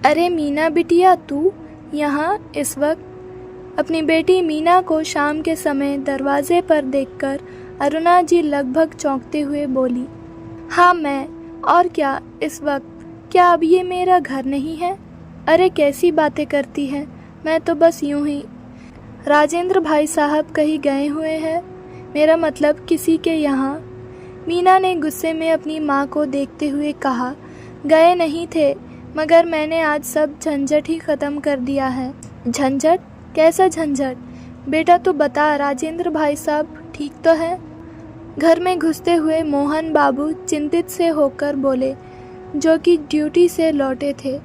अरे मीना बिटिया, तू यहाँ इस वक्त? अपनी बेटी मीना को शाम के समय दरवाजे पर देखकर अरुणा जी लगभग चौंकते हुए बोली, हाँ मैं, और क्या इस वक्त? क्या अब ये मेरा घर नहीं है? अरे कैसी बातें करती है, मैं तो बस यूं ही। राजेंद्र भाई साहब कहीं गए हुए हैं? मेरा मतलब किसी के यहाँ? मीना ने गुस्से में अपनी माँ को देखते हुए कहा, गए नहीं थे, मगर मैंने आज सब झंझट ही ख़त्म कर दिया है। झंझट? कैसा झंझट? बेटा तू बता, राजेंद्र भाई साहब ठीक तो है? घर में घुसते हुए मोहन बाबू चिंतित से होकर बोले, जो कि ड्यूटी से लौटे थे।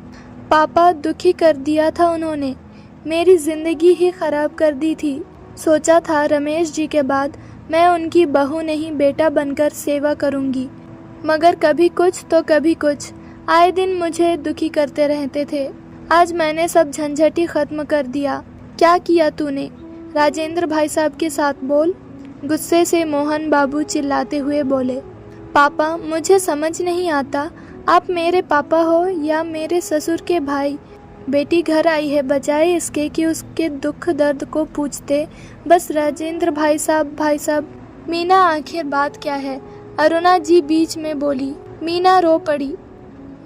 पापा, दुखी कर दिया था उन्होंने, मेरी ज़िंदगी ही ख़राब कर दी थी। सोचा था रमेश जी के बाद मैं उनकी बहू नहीं बेटा बनकर सेवा करूंगी, मगर कभी कुछ तो कभी कुछ, आए दिन मुझे दुखी करते रहते थे। आज मैंने सब झंझट ही ख़त्म कर दिया। क्या किया तूने? राजेंद्र भाई साहब के साथ बोल। गुस्से से मोहन बाबू चिल्लाते हुए बोले, पापा मुझे समझ नहीं आता, आप मेरे पापा हो या मेरे ससुर के भाई? बेटी घर आई है, बजाय इसके कि उसके दुख दर्द को पूछते बस राजेंद्र भाई साहब। मीना आखिर बात क्या है? अरुणा जी बीच में बोली। मीना रो पड़ी।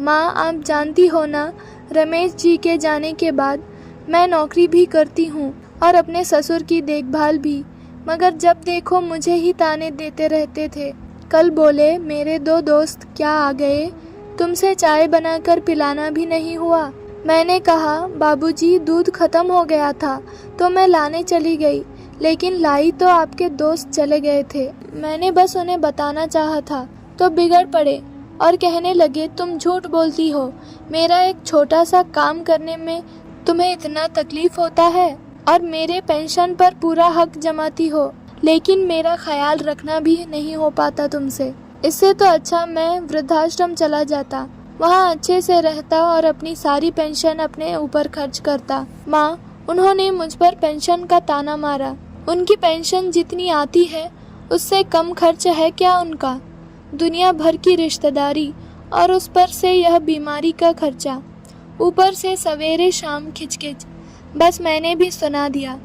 माँ आप जानती हो ना, रमेश जी के जाने के बाद मैं नौकरी भी करती हूँ और अपने ससुर की देखभाल भी, मगर जब देखो मुझे ही ताने देते रहते थे। कल बोले मेरे 2 दोस्त क्या आ गए, तुमसे चाय बनाकर पिलाना भी नहीं हुआ। मैंने कहा बाबूजी दूध खत्म हो गया था तो मैं लाने चली गई, लेकिन लाई तो आपके दोस्त चले गए थे। मैंने बस उन्हें बताना चाहा था तो बिगड़ पड़े और कहने लगे तुम झूठ बोलती हो, मेरा एक छोटा सा काम करने में तुम्हें इतना तकलीफ होता है और मेरे पेंशन पर पूरा हक जमाती हो, लेकिन मेरा ख्याल रखना भी नहीं हो पाता तुमसे। इससे तो अच्छा मैं वृद्धाश्रम चला जाता, वहाँ अच्छे से रहता और अपनी सारी पेंशन अपने ऊपर खर्च करता। माँ, उन्होंने मुझ पर पेंशन का ताना मारा। उनकी पेंशन जितनी आती है उससे कम खर्च है क्या उनका? दुनिया भर की रिश्तेदारी और उस पर से यह बीमारी का खर्चा, ऊपर से सवेरे शाम खिचखिच। बस मैंने भी सुना दिया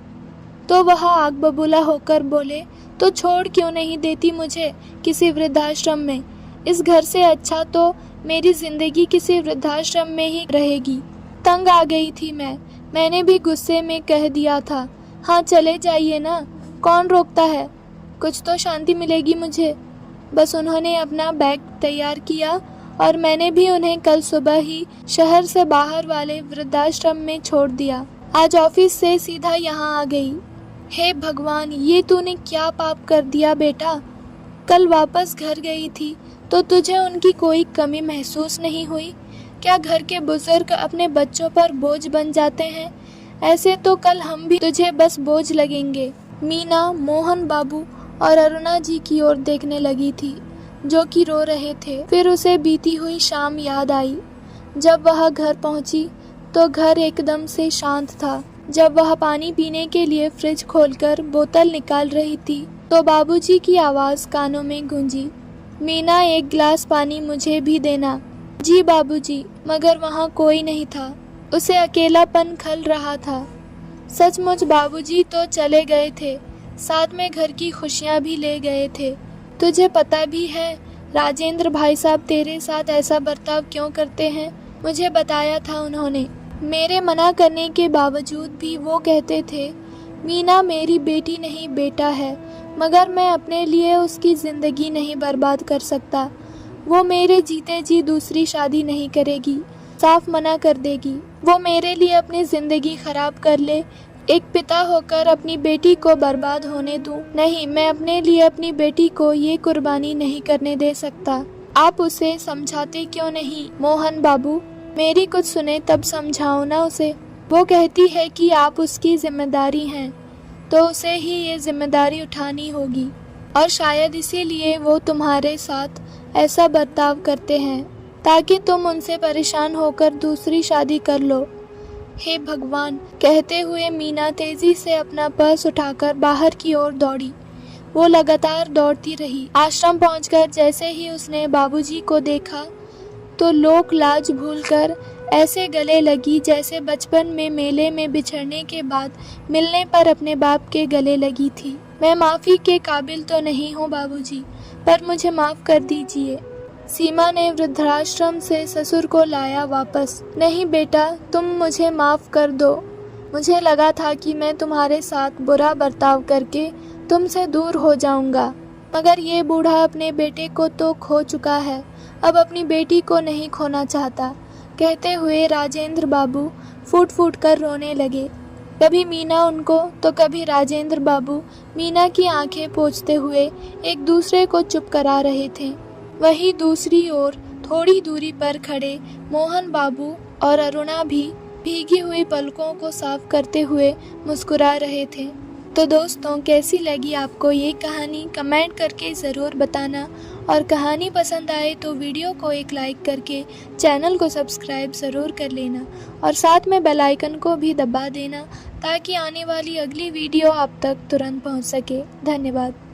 तो वह आग बबूला होकर बोले, तो छोड़ क्यों नहीं देती मुझे किसी वृद्धाश्रम में? इस घर से अच्छा तो मेरी ज़िंदगी किसी वृद्धाश्रम में ही रहेगी। तंग आ गई थी मैंने भी गुस्से में कह दिया था, हाँ चले जाइए ना, कौन रोकता है, कुछ तो शांति मिलेगी मुझे। बस उन्होंने अपना बैग तैयार किया और मैंने भी उन्हें कल सुबह ही शहर से बाहर वाले वृद्धाश्रम में छोड़ दिया। आज ऑफिस से सीधा यहाँ आ गई। हे भगवान, ये तूने क्या पाप कर दिया बेटा? कल वापस घर गई थी तो तुझे उनकी कोई कमी महसूस नहीं हुई? क्या घर के बुजुर्ग अपने बच्चों पर बोझ बन जाते हैं? ऐसे तो कल हम भी तुझे बस बोझ लगेंगे। मीना मोहन बाबू और अरुणा जी की ओर देखने लगी थी, जो कि रो रहे थे। फिर उसे बीती हुई शाम याद आई। जब वह घर पहुंची तो घर एकदम से शांत था। जब वह पानी पीने के लिए फ्रिज खोलकर बोतल निकाल रही थी तो बाबूजी की आवाज़ कानों में गूंजी, मीना एक गिलास पानी मुझे भी देना। जी बाबूजी, मगर वहाँ कोई नहीं था। उसे अकेलापन खल रहा था। सचमुच बाबूजी तो चले गए थे, साथ में घर की खुशियाँ भी ले गए थे। तुझे पता भी है राजेंद्र भाई साहब तेरे साथ ऐसा बर्ताव क्यों करते हैं? मुझे बताया था उन्होंने। मेरे मना करने के बावजूद भी वो कहते थे, मीना मेरी बेटी नहीं बेटा है, मगर मैं अपने लिए उसकी ज़िंदगी नहीं बर्बाद कर सकता। वो मेरे जीते जी दूसरी शादी नहीं करेगी, साफ मना कर देगी। वो मेरे लिए अपनी ज़िंदगी ख़राब कर ले, एक पिता होकर अपनी बेटी को बर्बाद होने दूं? नहीं, मैं अपने लिए अपनी बेटी को ये कुर्बानी नहीं करने दे सकता। आप उसे समझाते क्यों नहीं मोहन बाबू? मेरी कुछ सुने तब समझाओ ना उसे। वो कहती है कि आप उसकी जिम्मेदारी हैं, तो उसे ही ये जिम्मेदारी उठानी होगी, और शायद इसीलिए वो तुम्हारे साथ ऐसा बर्ताव करते हैं ताकि तुम उनसे परेशान होकर दूसरी शादी कर लो। हे भगवान, कहते हुए मीना तेजी से अपना पर्स उठाकर बाहर की ओर दौड़ी। वो लगातार दौड़ती रही। आश्रम पहुंचकर जैसे ही उसने बाबूजी को देखा तो लोक लाज भूलकर ऐसे गले लगी जैसे बचपन में मेले में बिछड़ने के बाद मिलने पर अपने बाप के गले लगी थी। मैं माफ़ी के काबिल तो नहीं हूँ बाबूजी, पर मुझे माफ़ कर दीजिए। सीमा ने वृद्धाश्रम से ससुर को लाया वापस। नहीं बेटा, तुम मुझे माफ़ कर दो। मुझे लगा था कि मैं तुम्हारे साथ बुरा बर्ताव करके तुमसे दूर हो जाऊंगा, मगर ये बूढ़ा अपने बेटे को तो खो चुका है, अब अपनी बेटी को नहीं खोना चाहता। कहते हुए राजेंद्र बाबू फूट फूट कर रोने लगे। कभी मीना उनको तो कभी राजेंद्र बाबू मीना की आंखें पोंछते हुए एक दूसरे को चुप करा रहे थे। वहीं दूसरी ओर थोड़ी दूरी पर खड़े मोहन बाबू और अरुणा भी भीगी हुई पलकों को साफ करते हुए मुस्कुरा रहे थे। तो दोस्तों, कैसी लगी आपको ये कहानी कमेंट करके ज़रूर बताना, और कहानी पसंद आए तो वीडियो को एक लाइक करके चैनल को सब्सक्राइब ज़रूर कर लेना, और साथ में बेल आइकन को भी दबा देना ताकि आने वाली अगली वीडियो आप तक तुरंत पहुंच सके। धन्यवाद।